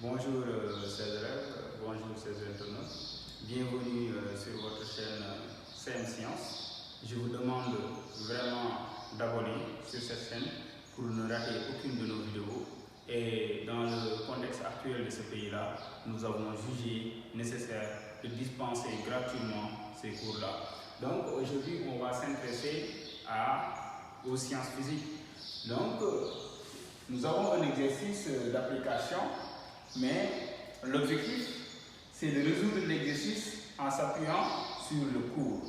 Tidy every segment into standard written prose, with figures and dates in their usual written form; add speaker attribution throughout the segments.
Speaker 1: Bonjour chers élèves, bonjour chers internautes, bienvenue sur votre chaîne CM Science. Je vous demande vraiment d'abonner sur cette chaîne pour ne rater aucune de nos vidéos. Et dans le contexte actuel de ce pays-là, nous avons jugé nécessaire de dispenser gratuitement ces cours-là. Donc aujourd'hui, on va s'intéresser aux sciences physiques. Donc nous avons un exercice d'application, mais l'objectif, c'est de résoudre l'exercice en s'appuyant sur le cours.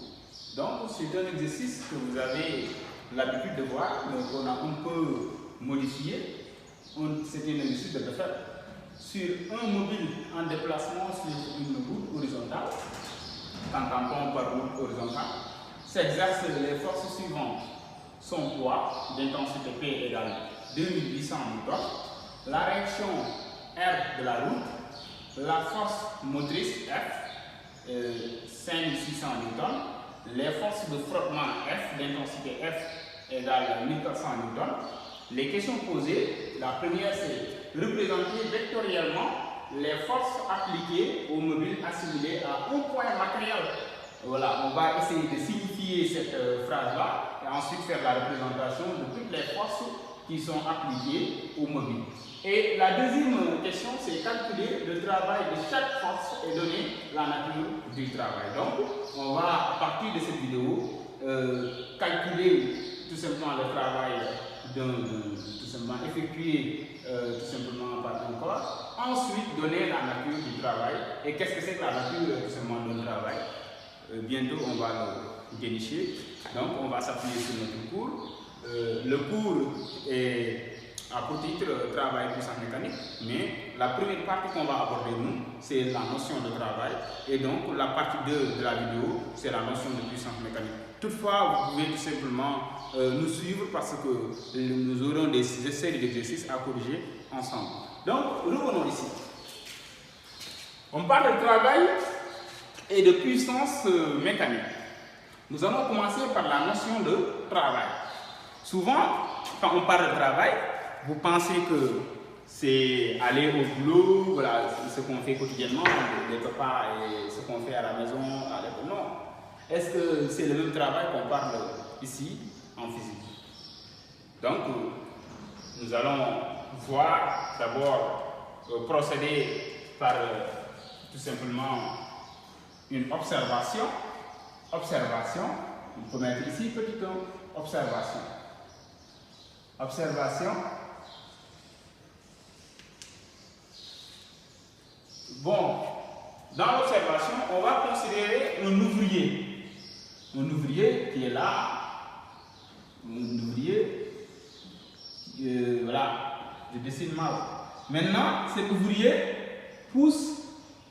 Speaker 1: Donc c'est un exercice que vous avez l'habitude de voir, mais qu'on a un peu modifié. C'est un exercice de faire sur un mobile en déplacement sur une route horizontale, qu'entend-on par route horizontale, s'exerce les forces suivantes. Son poids d'intensité P égale 2800 N, la réaction R de la route, la force motrice F, 5600 N, les forces de frottement F, d'intensité F égale 1400 N. Les questions posées, la première c'est représenter vectoriellement les forces appliquées au mobile assimilé à un point matériel. Voilà, on va essayer de signifier cette phrase-là et ensuite faire la représentation de toutes les forces qui sont appliquées au mobile. Et la deuxième question, c'est calculer le travail de chaque force et donner la nature du travail. Donc, on va, à partir de cette vidéo, calculer tout simplement le travail tout simplement effectué tout simplement par un corps. Ensuite, donner la nature du travail. Et qu'est-ce que c'est que la nature tout simplement du travail? Bientôt, on va le dénicher. Donc, on va s'appuyer sur notre cours. Le cours a pour titre travail puissance mécanique, mais la première partie qu'on va aborder nous, c'est la notion de travail, et donc la partie 2 de la vidéo, c'est la notion de puissance mécanique. Toutefois, vous pouvez tout simplement nous suivre parce que nous aurons des séries d'exercices à corriger ensemble. Donc, revenons ici. On parle de travail et de puissance mécanique. Nous allons commencer par la notion de travail. Souvent, quand on parle de travail, vous pensez que c'est aller au boulot, voilà, ce qu'on fait quotidiennement, des repas et ce qu'on fait à la maison, à l'école. Non. Est-ce que c'est le même travail qu'on parle ici en physique? Donc, nous allons voir d'abord procéder par tout simplement une observation. Observation, on peut mettre ici petit 1, observation. Observation. Bon, dans l'observation, on va considérer un ouvrier. Un ouvrier qui est là. Un ouvrier. Voilà, je dessine mal. Maintenant, cet ouvrier pousse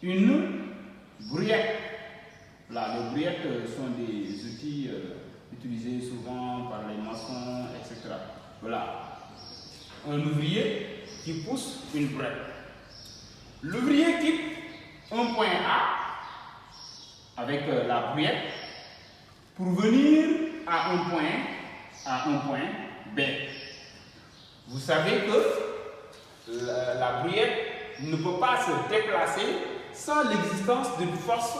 Speaker 1: une brouillette. Voilà, les brouillettes sont des outils utilisés souvent par les maçons, etc. Voilà, un ouvrier qui pousse une brouillette. L'ouvrier quitte un point A avec la brouillette pour venir à un point B. Vous savez que la brouillette ne peut pas se déplacer sans l'existence d'une force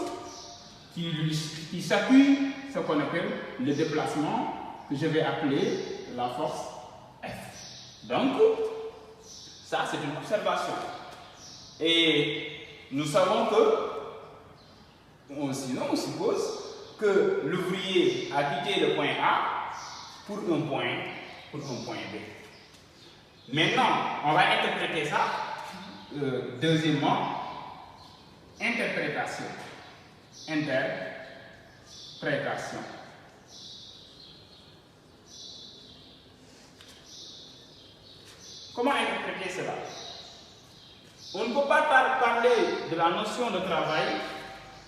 Speaker 1: qui s'appuie sur ce qu'on appelle le déplacement, que je vais appeler la force F. Donc, ça c'est une observation. Et nous savons que, sinon on suppose que l'ouvrier a quitté le point A pour un point B. Maintenant, on va interpréter ça. Deuxièmement, interprétation. Interprétation. Comment interpréter cela? On ne peut pas parler de la notion de travail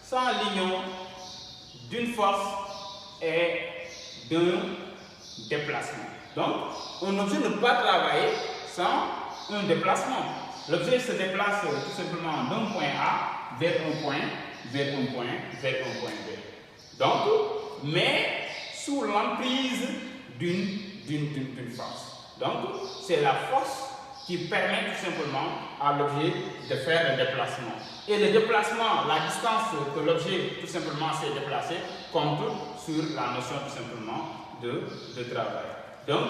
Speaker 1: sans l'union d'une force et d'un déplacement. Donc, un objet ne peut pas travailler sans un déplacement. L'objet se déplace tout simplement d'un point A vers un point B. Donc, mais sous l'emprise d'une force. Donc, c'est la force qui permet tout simplement à l'objet de faire le déplacement. Et le déplacement, la distance que l'objet tout simplement s'est déplacé, compte sur la notion tout simplement de travail. Donc,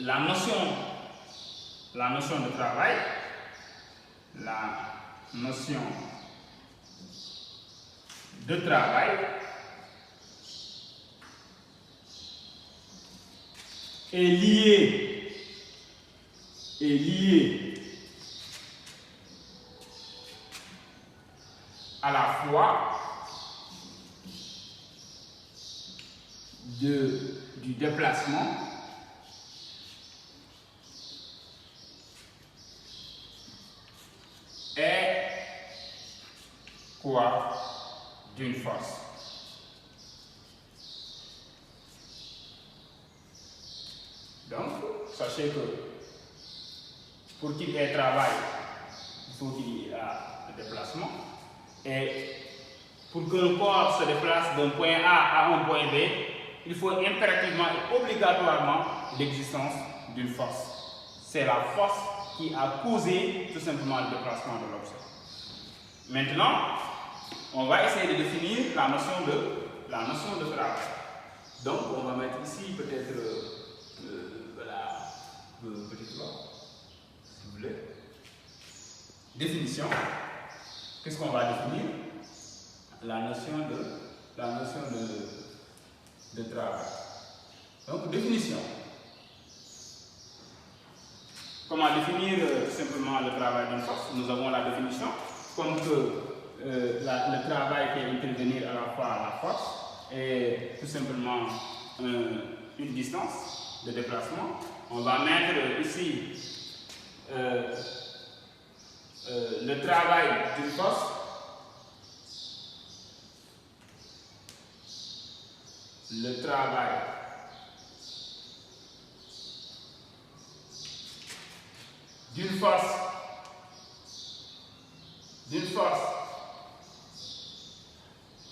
Speaker 1: la notion de travail, est liée à la fois du déplacement et quoi d'une force. Donc, sachez que pour qu'il y ait travail, il faut qu'il y ait le déplacement. Et pour qu'un corps se déplace d'un point A à un point B, il faut impérativement et obligatoirement l'existence d'une force. C'est la force qui a causé tout simplement le déplacement de l'objet. Maintenant, on va essayer de définir la notion de travail. Donc, on va mettre ici peut-être petit doigt, si vous voulez. Définition. Qu'est-ce qu'on va définir? La notion de travail. Donc, définition. Comment définir simplement le travail d'une force? Nous avons la définition comme que le travail peut intervenir à la fois à la force et tout simplement une distance de déplacement. On va mettre ici le travail d'une force. Le travail d'une force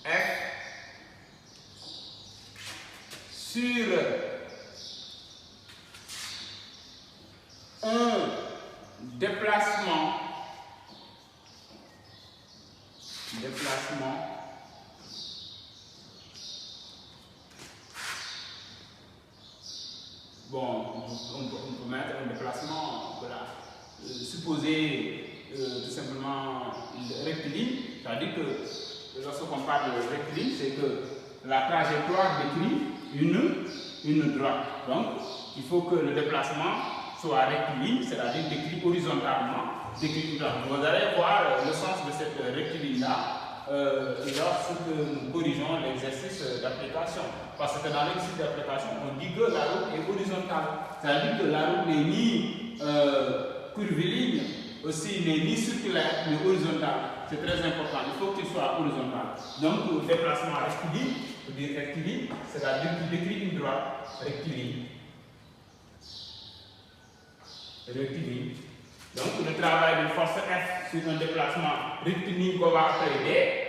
Speaker 1: F sur un déplacement bon, on peut mettre un déplacement, voilà, supposé tout simplement rectiligne, c'est-à-dire que lorsqu'on parle de rectiligne, c'est que la trajectoire décrit une droite. Donc, il faut que le déplacement soit rectiligne, c'est-à-dire décrit horizontalement. Vous allez voir le sens de cette rectiligne-là lorsque nous corrigeons l'exercice d'application. Parce que dans l'exercice d'application, on dit que la route est horizontale. C'est-à-dire que la route n'est ni curviligne, aussi n'est ni circulaire, mais horizontale. C'est très important. Il faut qu'il soit horizontal. Donc, le déplacement rectiligne, on peut dire rectiligne, c'est-à-dire qu'il décrit une droite rectiligne. Donc, le travail d'une force F sur un déplacement rectiligne qu'on va appeler D.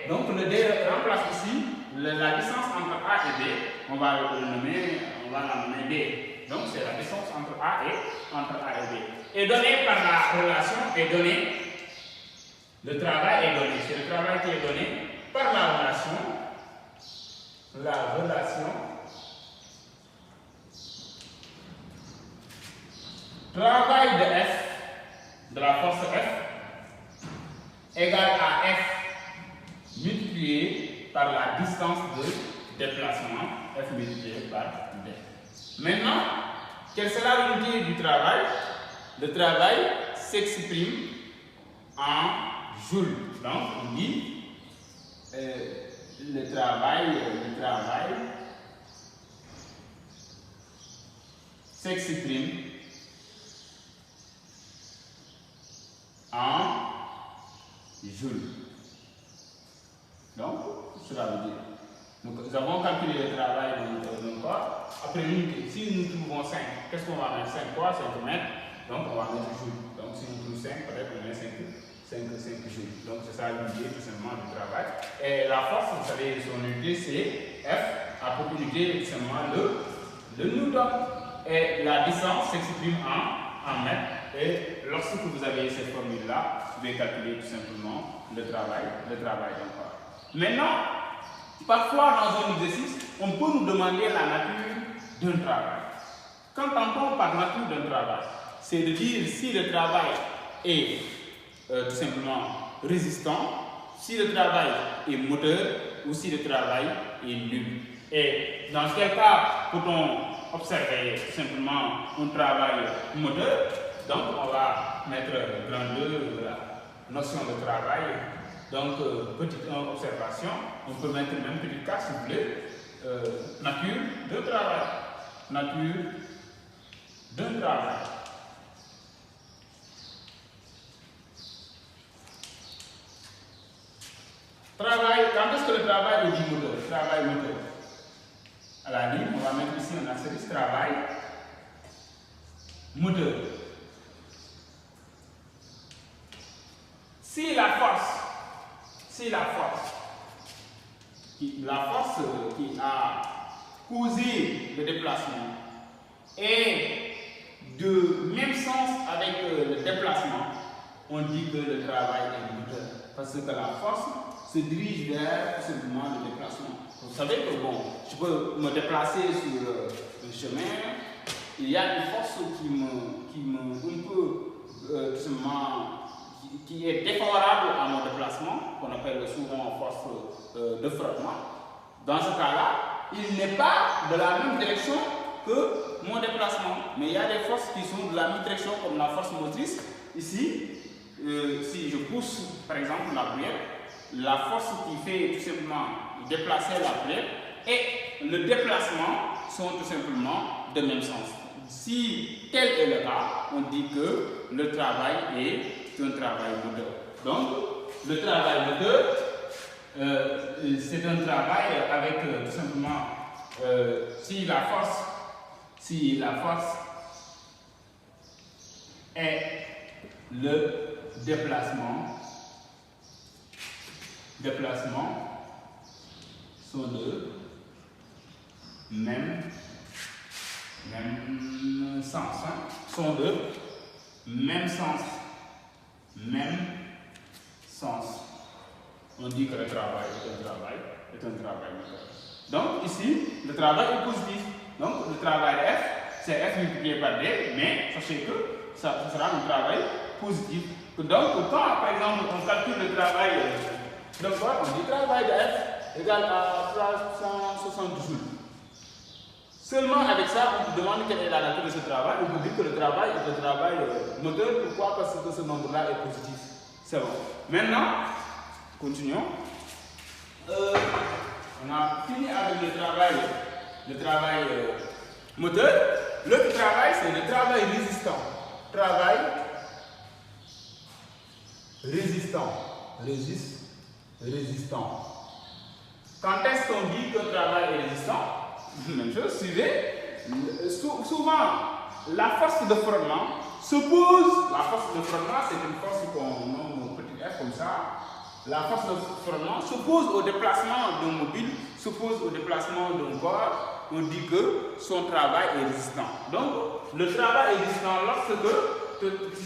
Speaker 1: Donc, le D remplace ici la distance entre A et B. On va la nommer D. Donc, c'est la distance entre A et B. Et donnée par la relation est donnée. Le travail est donné. C'est le travail qui est donné par la relation. Travail de F, de la force F, égale à F multiplié par la distance de déplacement, F multiplié par D. Maintenant, quelle sera l'unité du travail? Le travail s'exprime en joules. Donc, on dit le travail s'exprime en joules. Donc, cela veut dire, nous avons calculé le travail d'un corps. Après l'unité, si nous trouvons 5, qu'est-ce qu'on va mettre? 5 quoi? 5 mètres. Donc, on va mettre joules. Donc, si nous trouvons 5, peut-être on met 5 joules. Donc, c'est ça l'unité tout simplement du travail. Et la force, vous savez, son unité, c'est F, a pour unité tout simplement le newton. Et la distance s'exprime en mètres. Et lorsque vous avez cette formule-là, vous pouvez calculer tout simplement le travail d'un corps. Maintenant, parfois dans un exercice, on peut nous demander la nature d'un travail. Qu'entend-on par nature d'un travail? C'est de dire si le travail est tout simplement résistant, si le travail est moteur ou si le travail est nul. Et dans quel cas peut-on observer tout simplement un travail moteur? Donc on va mettre grand 2 la notion de travail. Donc petite 1 observation, on peut mettre même petit 4 si vous voulez. Nature de travail. Nature d'un travail. Travail, quand est-ce que le travail est dit moteur? Travail moteur. À la ligne, on va mettre ici un astérisque travail moteur. Si la force qui a causé le déplacement est de même sens avec le déplacement, on dit que le travail est moteur. Parce que la force se dirige vers simplement le déplacement. Vous savez que bon, je peux me déplacer sur le chemin, il y a une force qui est défavorable à mon déplacement, qu'on appelle souvent force de frottement. Dans ce cas-là, il n'est pas de la même direction que mon déplacement. Mais il y a des forces qui sont de la même direction, comme la force motrice. Ici, si je pousse par exemple la pouliette, la force qui fait tout simplement déplacer la pouliette et le déplacement sont tout simplement de même sens. Si tel est le cas, on dit que le travail est un travail moteur. Donc, le travail moteur, c'est un travail avec tout simplement, si la force est le déplacement sont de même sens, sont de même sens, on dit que le travail est un travail moteur. Donc ici, le travail est positif. Donc le travail F, c'est F multiplié par D, mais sachez que ça sera un travail positif. Donc quand par exemple on calcule le travail de corps, on dit travail de F égale à 360 joules. Seulement avec ça, on vous demande quelle est la nature de ce travail. On vous dit que le travail est un travail moteur. Pourquoi? Parce que ce nombre-là est positif. C'est bon. Maintenant, continuons. On a fini avec le travail moteur. L'autre travail, c'est le travail résistant. Travail résistant. Quand est-ce qu'on dit qu'un travail est résistant? Même chose, suivez. Souvent, la force de frottement s'oppose. La force de frottement, c'est une force qu'on nomme petit f comme ça. La force de frottement s'oppose au déplacement d'un mobile, s'oppose au déplacement d'un corps. On dit que son travail est résistant. Donc, le travail est résistant lorsque, tout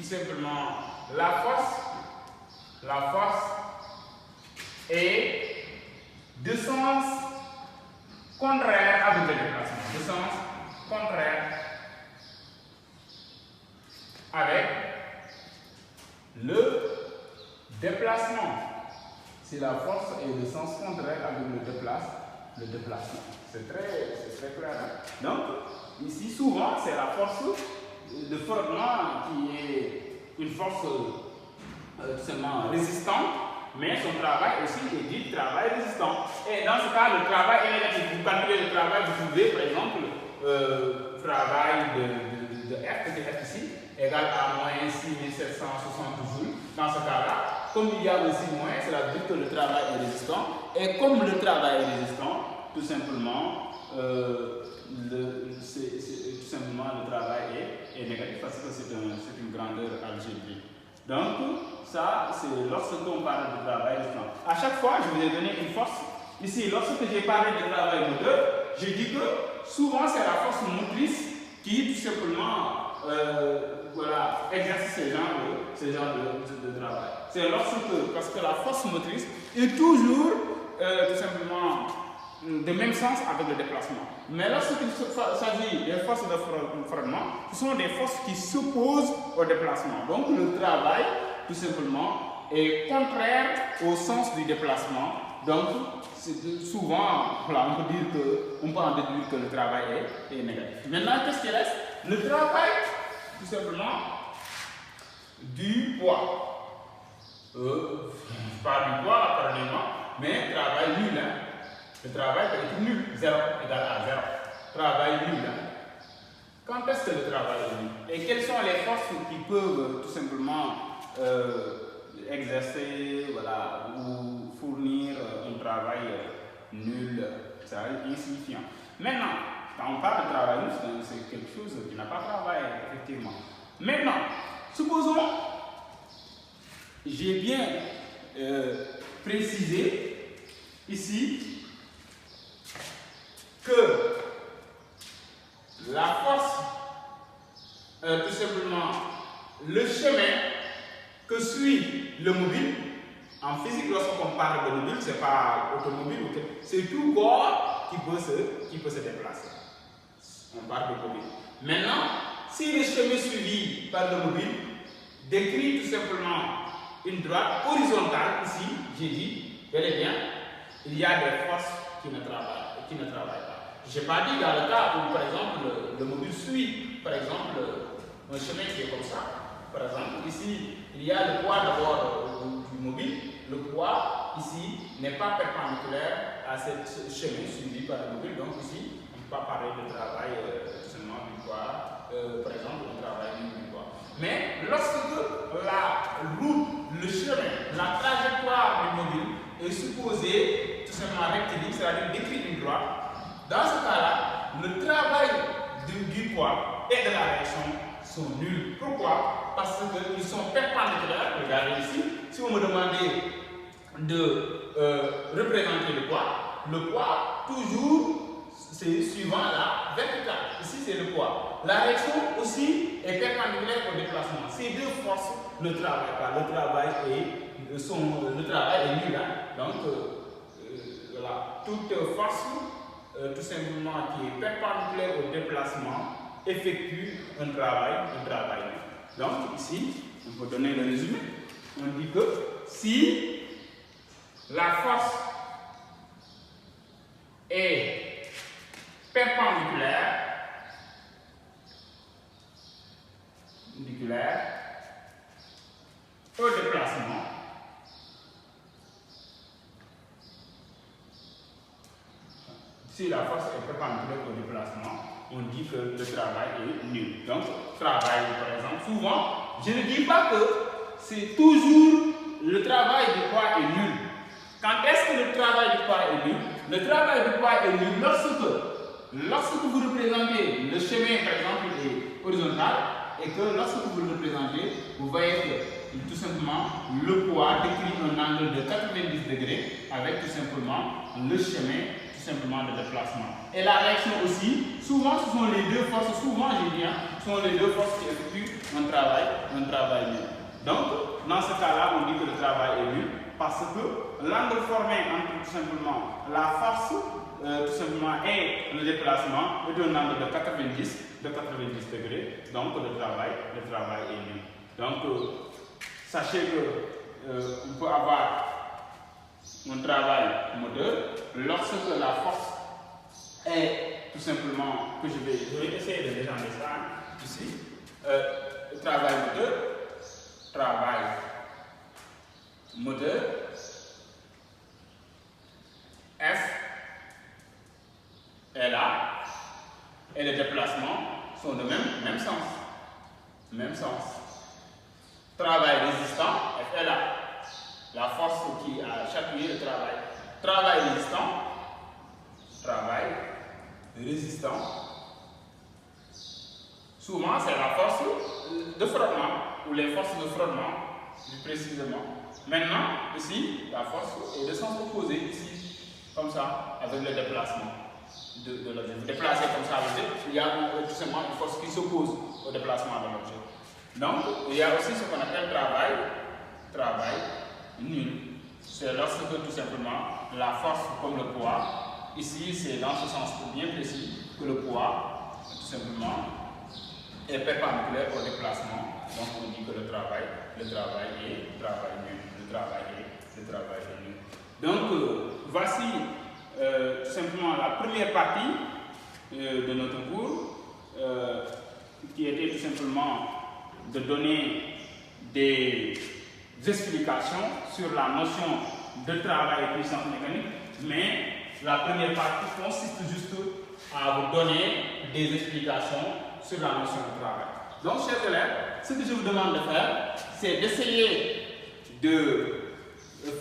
Speaker 1: simplement, la force est de sens contraire avec le déplacement. De sens contraire avec le déplacement. Si la force est de sens contraire avec le déplacement. C'est très clair. Hein? Donc, ici, souvent, c'est la force de frottement qui est une force seulement résistante, mais son travail aussi est dit travail résistant. Et dans ce cas, le travail est négatif. Vous calculez le travail, vous pouvez, par exemple, travail de F ici, égale à moins 6760 joules. Dans ce cas-là, comme il y a aussi moins, cela veut dire que le travail est résistant. Et comme le travail est résistant, tout simplement, le travail est négatif parce que c'est une grandeur algébrique. Donc, ça, c'est lorsqu'on parle de travail résistant. À chaque fois, je vous ai donné une force. Ici, lorsque j'ai parlé de travail moteur, je dis que souvent c'est la force motrice qui tout simplement voilà, exerce ce genre de travail. C'est lorsque, parce que la force motrice est toujours tout simplement de même sens avec le déplacement. Mais lorsqu'il s'agit des forces de frottement, ce sont des forces qui s'opposent au déplacement. Donc le travail, tout simplement, est contraire au sens du déplacement. Donc souvent, voilà, on peut en déduire que le travail est négatif. Maintenant, qu'est-ce qui reste? Le travail, tout simplement, du poids. Pas du poids, apparemment, mais travail nul. Hein. Le travail peut être nul, 0 égale à 0. Travail nul. Hein. Quand est-ce que le travail est nul? Et quelles sont les forces qui peuvent tout simplement exercer, voilà, ou fournir un travail nul, ça est insignifiant. Maintenant, quand on parle de travail nul, c'est quelque chose qui n'a pas de travail, effectivement. Maintenant, supposons, j'ai bien précisé ici que la force, tout simplement, le chemin que suit le mobile, en physique, lorsqu'on parle de mobile, ce n'est pas automobile, c'est tout corps qui peut se déplacer. On parle de mobile. Maintenant, si le chemin suivi par le mobile décrit tout simplement une droite horizontale, ici, j'ai dit, bel et bien, il y a des forces qui ne travaillent pas. Je n'ai pas dit dans le cas où, par exemple, le mobile suit, par exemple, un chemin qui est comme ça. Par exemple, ici, il y a le poids d'abord du mobile. Le poids, ici, n'est pas perpendiculaire à ce chemin suivi par le mobile. Donc, ici, on ne peut pas parler de travail seulement du poids. Par exemple, on travaille du poids. Mais lorsque la route, le chemin, la trajectoire du mobile est supposée tout simplement rectiligne, c'est-à-dire décrire une droite, dans ce cas-là, le travail du poids et de la réaction sont nuls. Pourquoi? Parce qu'ils sont perpendiculaires. Regardez ici, si vous me demandez de représenter le poids, toujours, c'est suivant la verticale. Ici, c'est le poids. La réaction aussi est perpendiculaire au déplacement. Ces deux forces ne travaillent pas. Le travail est nul. Hein? Donc, voilà, toute force, tout simplement, qui est perpendiculaire au déplacement, effectue un travail nul. Donc, ici, on peut donner le résumé. On dit que si la force est perpendiculaire au déplacement, si la force est perpendiculaire au déplacement, on dit que le travail est nul. Donc, travail, par exemple, souvent, je ne dis pas que c'est toujours le travail du poids est nul. Quand est-ce que le travail du poids est nul? Le travail du poids est nul lorsque vous représentez le chemin, par exemple, est horizontal, et que lorsque vous le représentez, vous voyez que tout simplement le poids décrit un angle de 90 degrés avec tout simplement le chemin simplement de déplacement. Et la réaction aussi, souvent ce sont les deux forces, ce sont les deux forces qui effectuent un travail nul. Donc, dans ce cas-là, on dit que le travail est nul parce que l'angle formé entre tout simplement la force, tout simplement, et le déplacement est un angle de 90 degrés. Donc, le travail est nul. Donc, sachez que on peut avoir un travail moteur lorsque la force est tout simplement, que je vais essayer de légender ça ici, travail moteur, F est là, et les déplacements sont de même sens. Travail résistant, F est là. La force qui a chatouillé le travail. Travail résistant. Souvent, c'est la force de frottement ou les forces de frottement, plus précisément. Maintenant, ici, la force est de sens opposé, ici, comme ça, avec le déplacement. de l'objet. Vous déplacez comme ça l'objet, il y a tout simplement une force qui s'oppose au déplacement de l'objet. Donc, il y a aussi ce qu'on appelle travail nul. C'est lorsque tout simplement la force comme le poids, ici c'est dans ce sens bien précis que le poids, tout simplement, est perpendiculaire au déplacement. Donc on dit que le travail est nul. Le travail est nul. Donc voici tout simplement la première partie de notre cours qui était tout simplement de donner des explications sur la notion de travail et puissance mécanique, mais la première partie consiste juste à vous donner des explications sur la notion de travail. Donc, chers élèves, ce que je vous demande de faire, c'est d'essayer de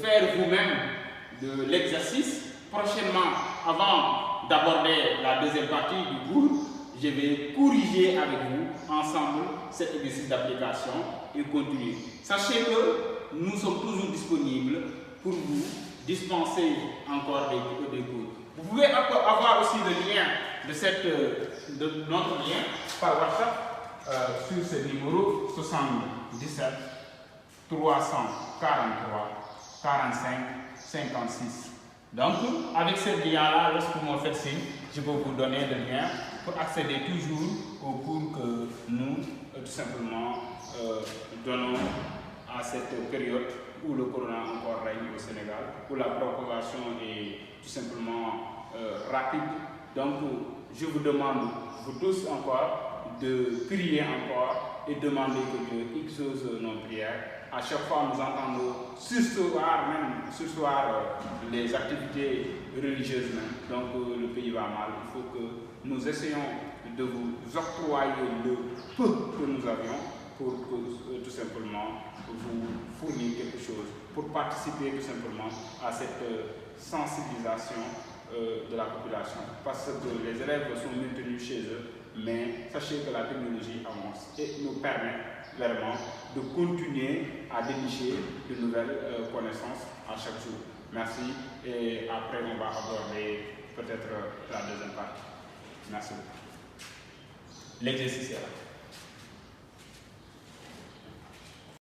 Speaker 1: faire vous-même de l'exercice. Prochainement, avant d'aborder la deuxième partie du cours, je vais corriger avec vous ensemble cet exercice d'application et continuer. Sachez que nous sommes toujours disponibles pour vous dispenser encore des cours. Vous pouvez avoir aussi le lien de notre lien par WhatsApp sur ce numéro 77 343 45 56. Donc, avec ce lien-là, lorsque vous me faites signe, je peux vous donner le lien pour accéder toujours aux cours que nous, tout simplement, donnons à cette période où le corona encore règne au Sénégal, où la propagation est tout simplement rapide. Donc, je vous demande, vous tous encore, de prier encore et demander que Dieu exauce nos prières. À chaque fois, nous entendons sursoir les activités religieuses même. Donc, le pays va mal. Il faut que nous essayons de vous octroyer le peu que nous avions pour que, tout simplement, vous fournir quelque chose, pour participer tout simplement à cette sensibilisation de la population. Parce que les élèves sont maintenus chez eux, mais sachez que la technologie avance et nous permet clairement de continuer à dénicher de nouvelles connaissances à chaque jour. Merci et après on va aborder peut-être la deuxième partie. Merci beaucoup. L'exercice est là.